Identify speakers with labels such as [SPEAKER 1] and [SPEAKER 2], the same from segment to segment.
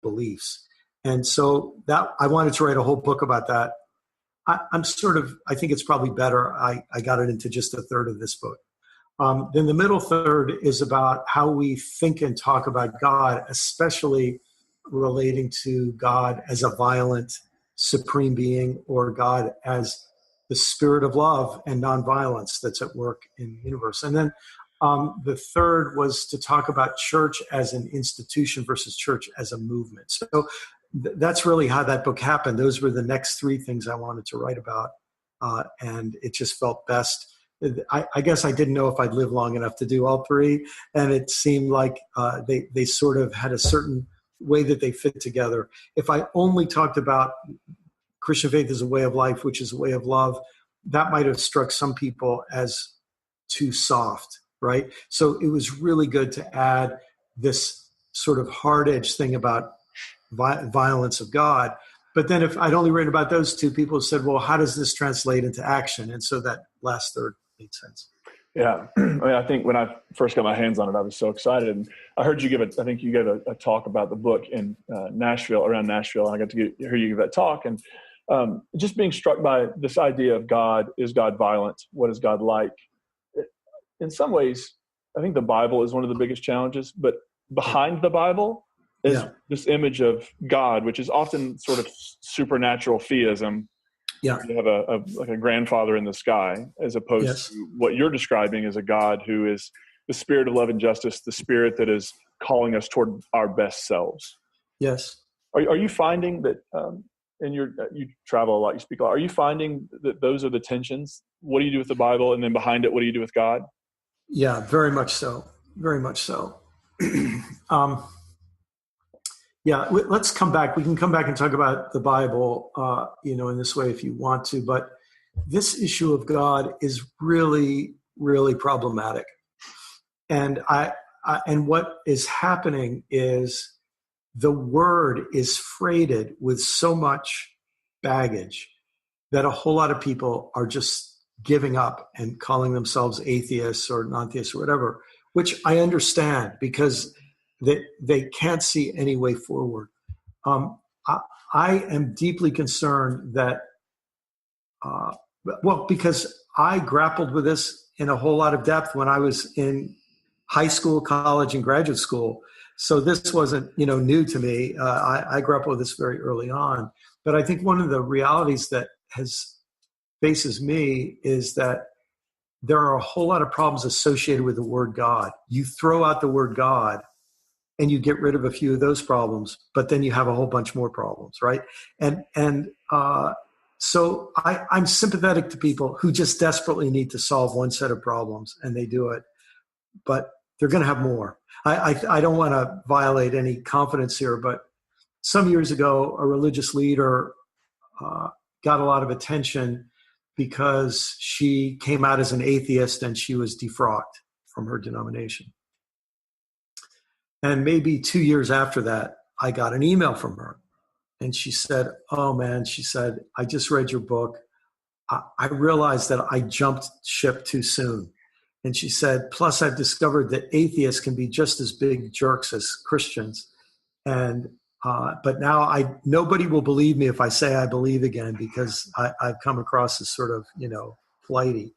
[SPEAKER 1] beliefs. And so that I wanted to write a whole book about that. I think it's probably better. I got it into just a third of this book. Then the middle third is about how we think and talk about God, especially relating to God as a violent supreme being, or God as the spirit of love and nonviolence that's at work in the universe. And then the third was to talk about church as an institution versus church as a movement. So that's really how that book happened. Those were the next three things I wanted to write about. And it just felt best. I guess I didn't know if I'd live long enough to do all three. And it seemed like they sort of had a certain way that they fit together. If I only talked about Christian faith as a way of life, which is a way of love, that might have struck some people as too soft, right? So it was really good to add this sort of hard-edged thing about violence of God. But then if I'd only written about those two, people said, well, how does this translate into action? And so that last third made sense.
[SPEAKER 2] Yeah. I mean, I think when I first got my hands on it, I was so excited. And I heard you I think you gave a talk about the book in Nashville, around Nashville. And I got to hear you give that talk. And just being struck by this idea of God. Is God violent? What is God like? In some ways, I think the Bible is one of the biggest challenges, but behind the Bible is this image of God, which is often sort of supernatural theism. Yeah. You have a grandfather in the sky, as opposed to what you're describing as a God who is the spirit of love and justice, the spirit that is calling us toward our best selves.
[SPEAKER 1] Yes.
[SPEAKER 2] Are you finding that, and you travel a lot, you speak a lot, are you finding that those are the tensions? What do you do with the Bible? And then behind it, what do you do with God?
[SPEAKER 1] Yeah, very much so. Very much so. Let's come back. We can come back and talk about the Bible, in this way if you want to. But this issue of God is really, really problematic. And and what is happening is the word is freighted with so much baggage that a whole lot of people are just giving up and calling themselves atheists or non-theists or whatever, which I understand because they can't see any way forward. I am deeply concerned that, because I grappled with this in a whole lot of depth when I was in high school, college, and graduate school. So this wasn't, new to me. I grappled with this very early on. But I think one of the realities that faces me is that there are a whole lot of problems associated with the word God. You throw out the word God and you get rid of a few of those problems, but then you have a whole bunch more problems, right? So I'm sympathetic to people who just desperately need to solve one set of problems, and they do it, but they're going to have more. I don't want to violate any confidence here, but some years ago, a religious leader got a lot of attention because she came out as an atheist and she was defrocked from her denomination. And maybe 2 years after that, I got an email from her. And she said, oh man, she said, I just read your book. I realized that I jumped ship too soon. And she said, plus I've discovered that atheists can be just as big jerks as Christians. And but now nobody will believe me if I say I believe again, because I've come across as sort of, flighty.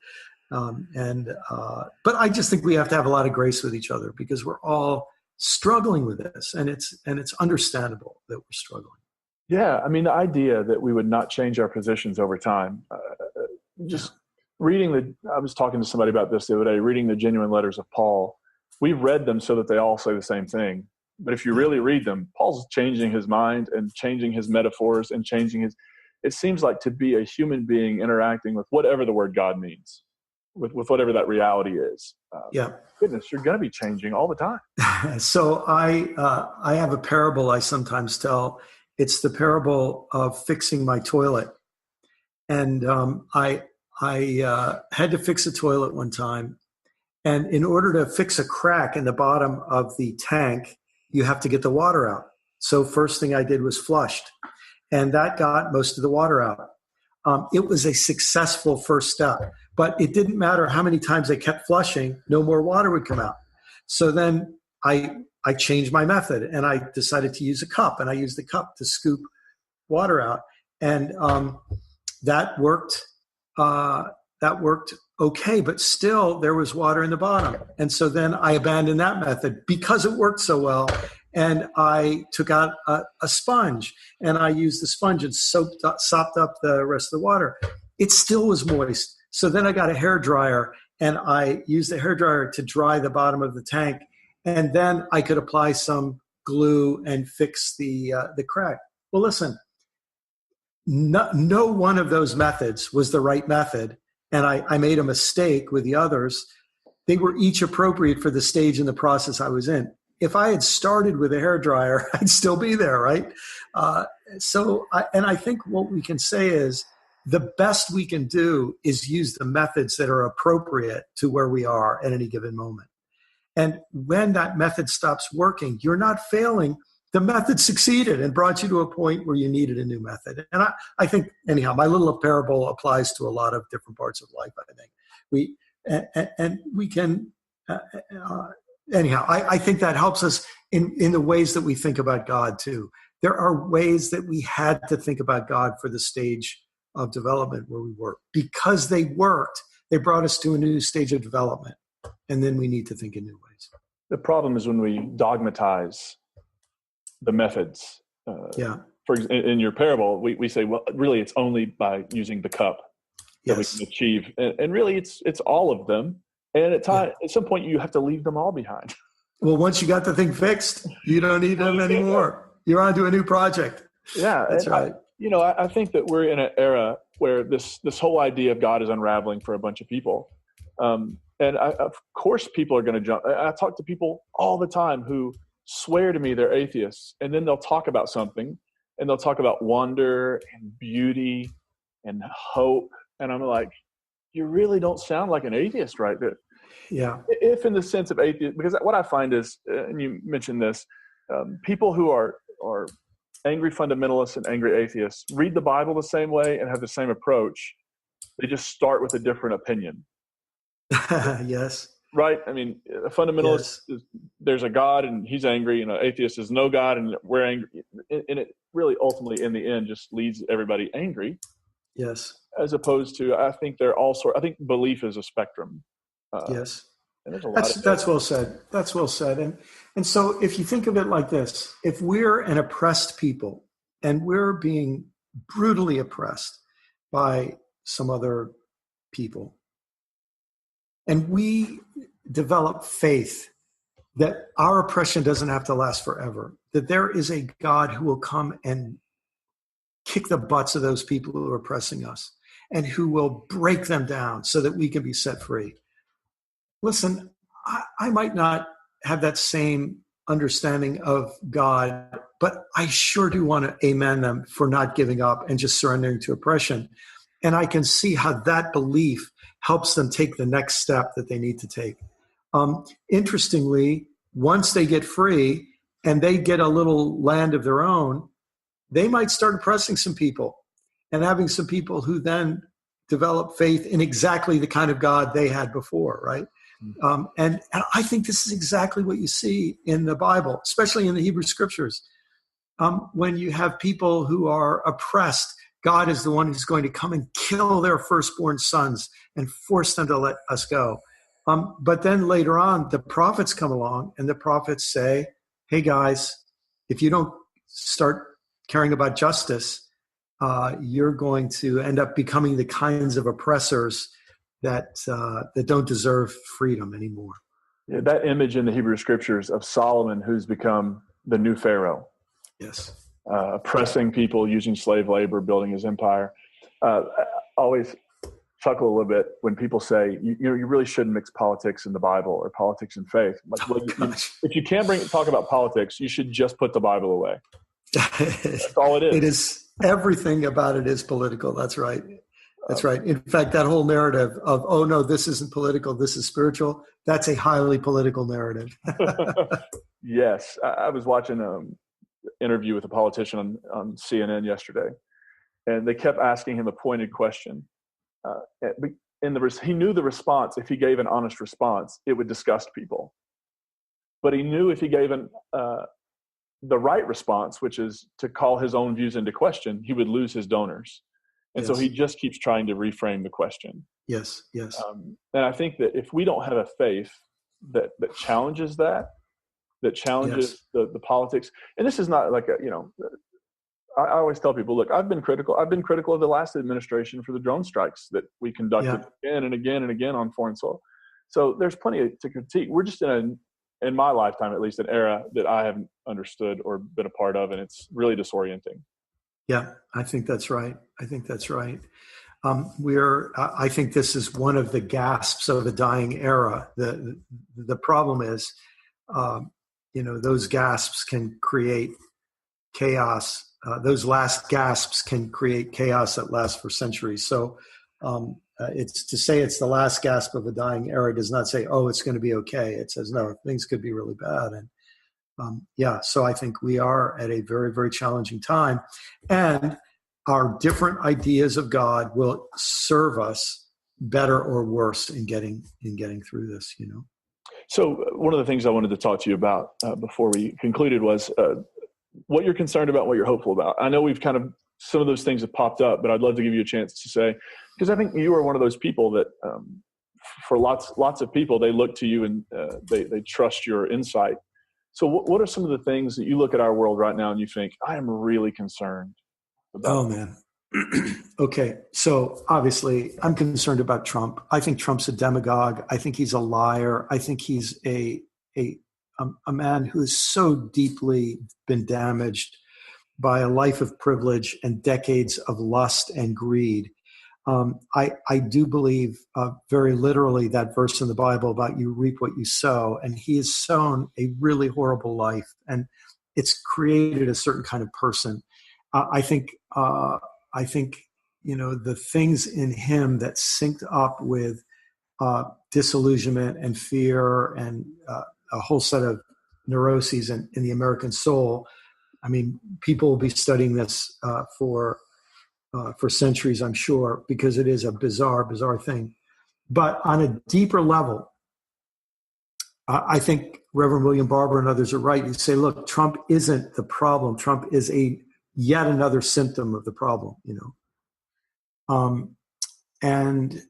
[SPEAKER 1] But I just think we have to have a lot of grace with each other because we're all struggling with this, and it's understandable that we're struggling.
[SPEAKER 2] Yeah, I mean, the idea that we would not change our positions over time. Reading I was talking to somebody about this the other day, reading the genuine letters of Paul. We read them so that they all say the same thing. But if you really read them, Paul's changing his mind and changing his metaphors and changing it seems like to be a human being interacting with whatever the word God means, with whatever that reality is. Goodness, you're going to be changing all the time.
[SPEAKER 1] So I have a parable I sometimes tell. It's the parable of fixing my toilet. And I had to fix a toilet one time. And in order to fix a crack in the bottom of the tank, you have to get the water out. So first thing I did was flushed. And that got most of the water out. It was a successful first step. But it didn't matter how many times I kept flushing, no more water would come out. So then I I changed my method and I decided to use a cup, and I used the cup to scoop water out. And that worked. That worked okay, but still there was water in the bottom. And so then I abandoned that method because it worked so well. And I took out a sponge, and I used the sponge and sopped up the rest of the water. It still was moist. So then I got a hair dryer, and I used the hair dryer to dry the bottom of the tank. And then I could apply some glue and fix the crack. Well, listen, no one of those methods was the right method. And I made a mistake with the others. They were each appropriate for the stage in the process I was in. If I had started with a hairdryer, I'd still be there, right? I think what we can say is the best we can do is use the methods that are appropriate to where we are at any given moment. And when that method stops working, you're not failing. The method succeeded and brought you to a point where you needed a new method. And I think, anyhow, my little parable applies to a lot of different parts of life, I think. I think that helps us in the ways that we think about God, too. There are ways that we had to think about God for the stage of development where we were. Because they worked, they brought us to a new stage of development. And then we need to think in new ways.
[SPEAKER 2] The problem is when we dogmatize the methods. In your parable, we say, well, really, it's only by using the cup that we can achieve. And really, it's all of them. And at some point, you have to leave them all behind.
[SPEAKER 1] Well, once you got the thing fixed, you don't need them anymore. You're on to a new project.
[SPEAKER 2] Yeah,
[SPEAKER 1] that's right.
[SPEAKER 2] I think that we're in an era where this whole idea of God is unraveling for a bunch of people. Of course, people are going to jump. I talk to people all the time who swear to me they're atheists, and then they'll talk about something, and they'll talk about wonder and beauty and hope. And I'm like, you really don't sound like an atheist right there.
[SPEAKER 1] Yeah.
[SPEAKER 2] If in the sense of atheist, because what I find is, and you mentioned this, people who are angry fundamentalists and angry atheists read the Bible the same way and have the same approach. They just start with a different opinion.
[SPEAKER 1] Yes.
[SPEAKER 2] Right? I mean, a fundamentalist, there's a God and he's angry, and an atheist is no God and we're angry. And it really ultimately, in the end, just leaves everybody angry.
[SPEAKER 1] Yes.
[SPEAKER 2] As opposed to, I think I think belief is a spectrum.
[SPEAKER 1] Yes.
[SPEAKER 2] And there's a lot
[SPEAKER 1] that's well said. That's well said. And so if you think of it like this, if we're an oppressed people and we're being brutally oppressed by some other people, and we develop faith that our oppression doesn't have to last forever, that there is a God who will come and kick the butts of those people who are oppressing us and who will break them down so that we can be set free. Listen, I might not have that same understanding of God, but I sure do want to amen them for not giving up and just surrendering to oppression. And I can see how that belief helps them take the next step that they need to take. Interestingly, once they get free and they get a little land of their own, they might start oppressing some people and having some people who then develop faith in exactly the kind of God they had before, right? And I think this is exactly what you see in the Bible, especially in the Hebrew Scriptures. When you have people who are oppressed, God is the one who's going to come and kill their firstborn sons and force them to let us go. But then later on, the prophets come along and the prophets say, hey guys, if you don't start caring about justice, you're going to end up becoming the kinds of oppressors that don't deserve freedom anymore.
[SPEAKER 2] Yeah, that image in the Hebrew Scriptures of Solomon, who's become the new Pharaoh.
[SPEAKER 1] Yes.
[SPEAKER 2] Oppressing people, using slave labor, building his empire. I always chuckle a little bit when people say, you really shouldn't mix politics in the Bible or politics and faith. Like, if you can't talk about politics, you should just put the Bible away. That's all it is.
[SPEAKER 1] It is. Everything about it is political. That's right. That's right. In fact, that whole narrative of, oh no, this isn't political, this is spiritual, that's a highly political narrative.
[SPEAKER 2] Yes. I was watching an interview with a politician on CNN yesterday, and they kept asking him a pointed question. He knew the response. If he gave an honest response, it would disgust people. but he knew if he gave the right response, which is to call his own views into question, he would lose his donors. And so he just keeps trying to reframe the question.
[SPEAKER 1] Yes.
[SPEAKER 2] And I think that if we don't have a faith that challenges that challenges the politics, and this is not like I always tell people, look, I've been critical of the last administration for the drone strikes that we conducted again and again and again on foreign soil. So there's plenty to critique. We're just in my lifetime, at least, an era that I haven't understood or been a part of, and it's really disorienting.
[SPEAKER 1] Yeah, I think that's right. I think this is one of the gasps of a dying era. The problem is, those gasps can create chaos. Those last gasps can create chaos that lasts for centuries. So it's to say it's the last gasp of a dying era does not say, oh, it's going to be okay. It says, no, things could be really bad. And so I think we are at a very, very challenging time. And our different ideas of God will serve us better or worse in getting through this,
[SPEAKER 2] So one of the things I wanted to talk to you about before we concluded was what you're concerned about, what you're hopeful about. I know we've some of those things have popped up, but I'd love to give you a chance to say, because I think you are one of those people that for lots of people, they look to you and they trust your insight. So what are some of the things that you look at our world right now and you think, I am really concerned about?
[SPEAKER 1] Oh, man. Okay. So obviously I'm concerned about Trump. I think Trump's a demagogue. I think he's a liar. I think he's a man who has so deeply been damaged by a life of privilege and decades of lust and greed. I do believe very literally that verse in the Bible about you reap what you sow, and he has sown a really horrible life, and it's created a certain kind of person. I think the things in him that synced up with disillusionment and fear and a whole set of neuroses in the American soul. I mean, people will be studying this for centuries, I'm sure, because it is a bizarre thing. But on a deeper level, I think Reverend William Barber and others are right. You say, look, Trump isn't the problem. Trump is yet another symptom of the problem, and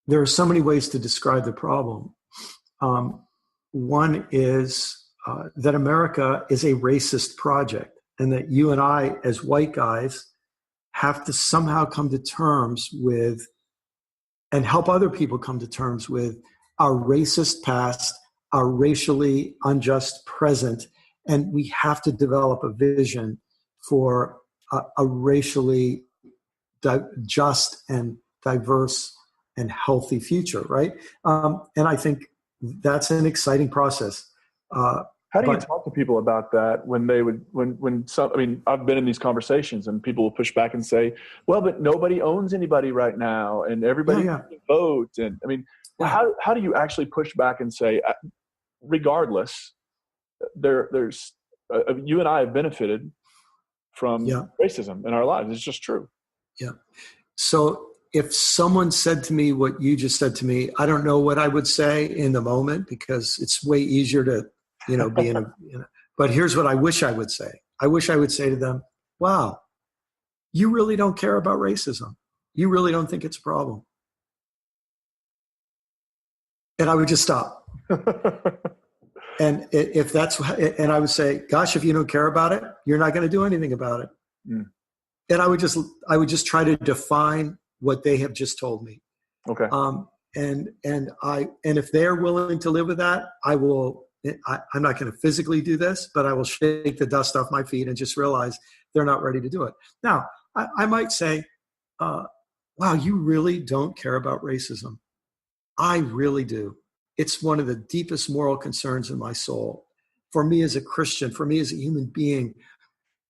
[SPEAKER 1] there are so many ways to describe the problem. One is that America is a racist project, and that you and I, as white guys, have to somehow come to terms with and help other people come to terms with our racist past, our racially unjust present, and we have to develop a vision for a racially just and diverse and healthy future, right? And I think that's an exciting process.
[SPEAKER 2] How do you talk to people about that when they would, I've been in these conversations and people will push back and say, well, but nobody owns anybody right now and everybody can vote. And how do you actually push back and say, regardless, there's you and I have benefited from racism in our lives. It's just true.
[SPEAKER 1] Yeah. So if someone said to me what you just said to me, I don't know what I would say in the moment because it's way easier to, be in but here's what I wish I would say. I wish I would say to them, wow, you really don't care about racism. You really don't think it's a problem. And I would just stop. And if that's, and I would say, gosh, if you don't care about it, you're not going to do anything about it. Mm. And I would just try to define what they have just told me.
[SPEAKER 2] Okay.
[SPEAKER 1] And if they're willing to live with that, I'm not going to physically do this, but I will shake the dust off my feet and just realize they're not ready to do it. Now, I might say, wow, you really don't care about racism. I really do. It's one of the deepest moral concerns in my soul. For me as a Christian, for me as a human being,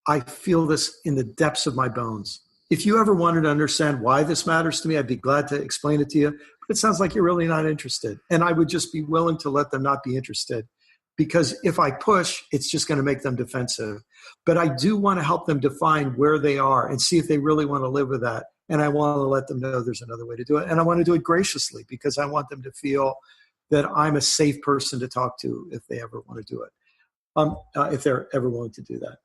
[SPEAKER 1] I feel this in the depths of my bones. If you ever wanted to understand why this matters to me, I'd be glad to explain it to you. But it sounds like you're really not interested. And I would just be willing to let them not be interested. Because if I push, it's just going to make them defensive. But I do want to help them define where they are and see if they really want to live with that. And I want to let them know there's another way to do it. And I want to do it graciously because I want them to feel that I'm a safe person to talk to if they ever want to do it, if they're ever willing to do that.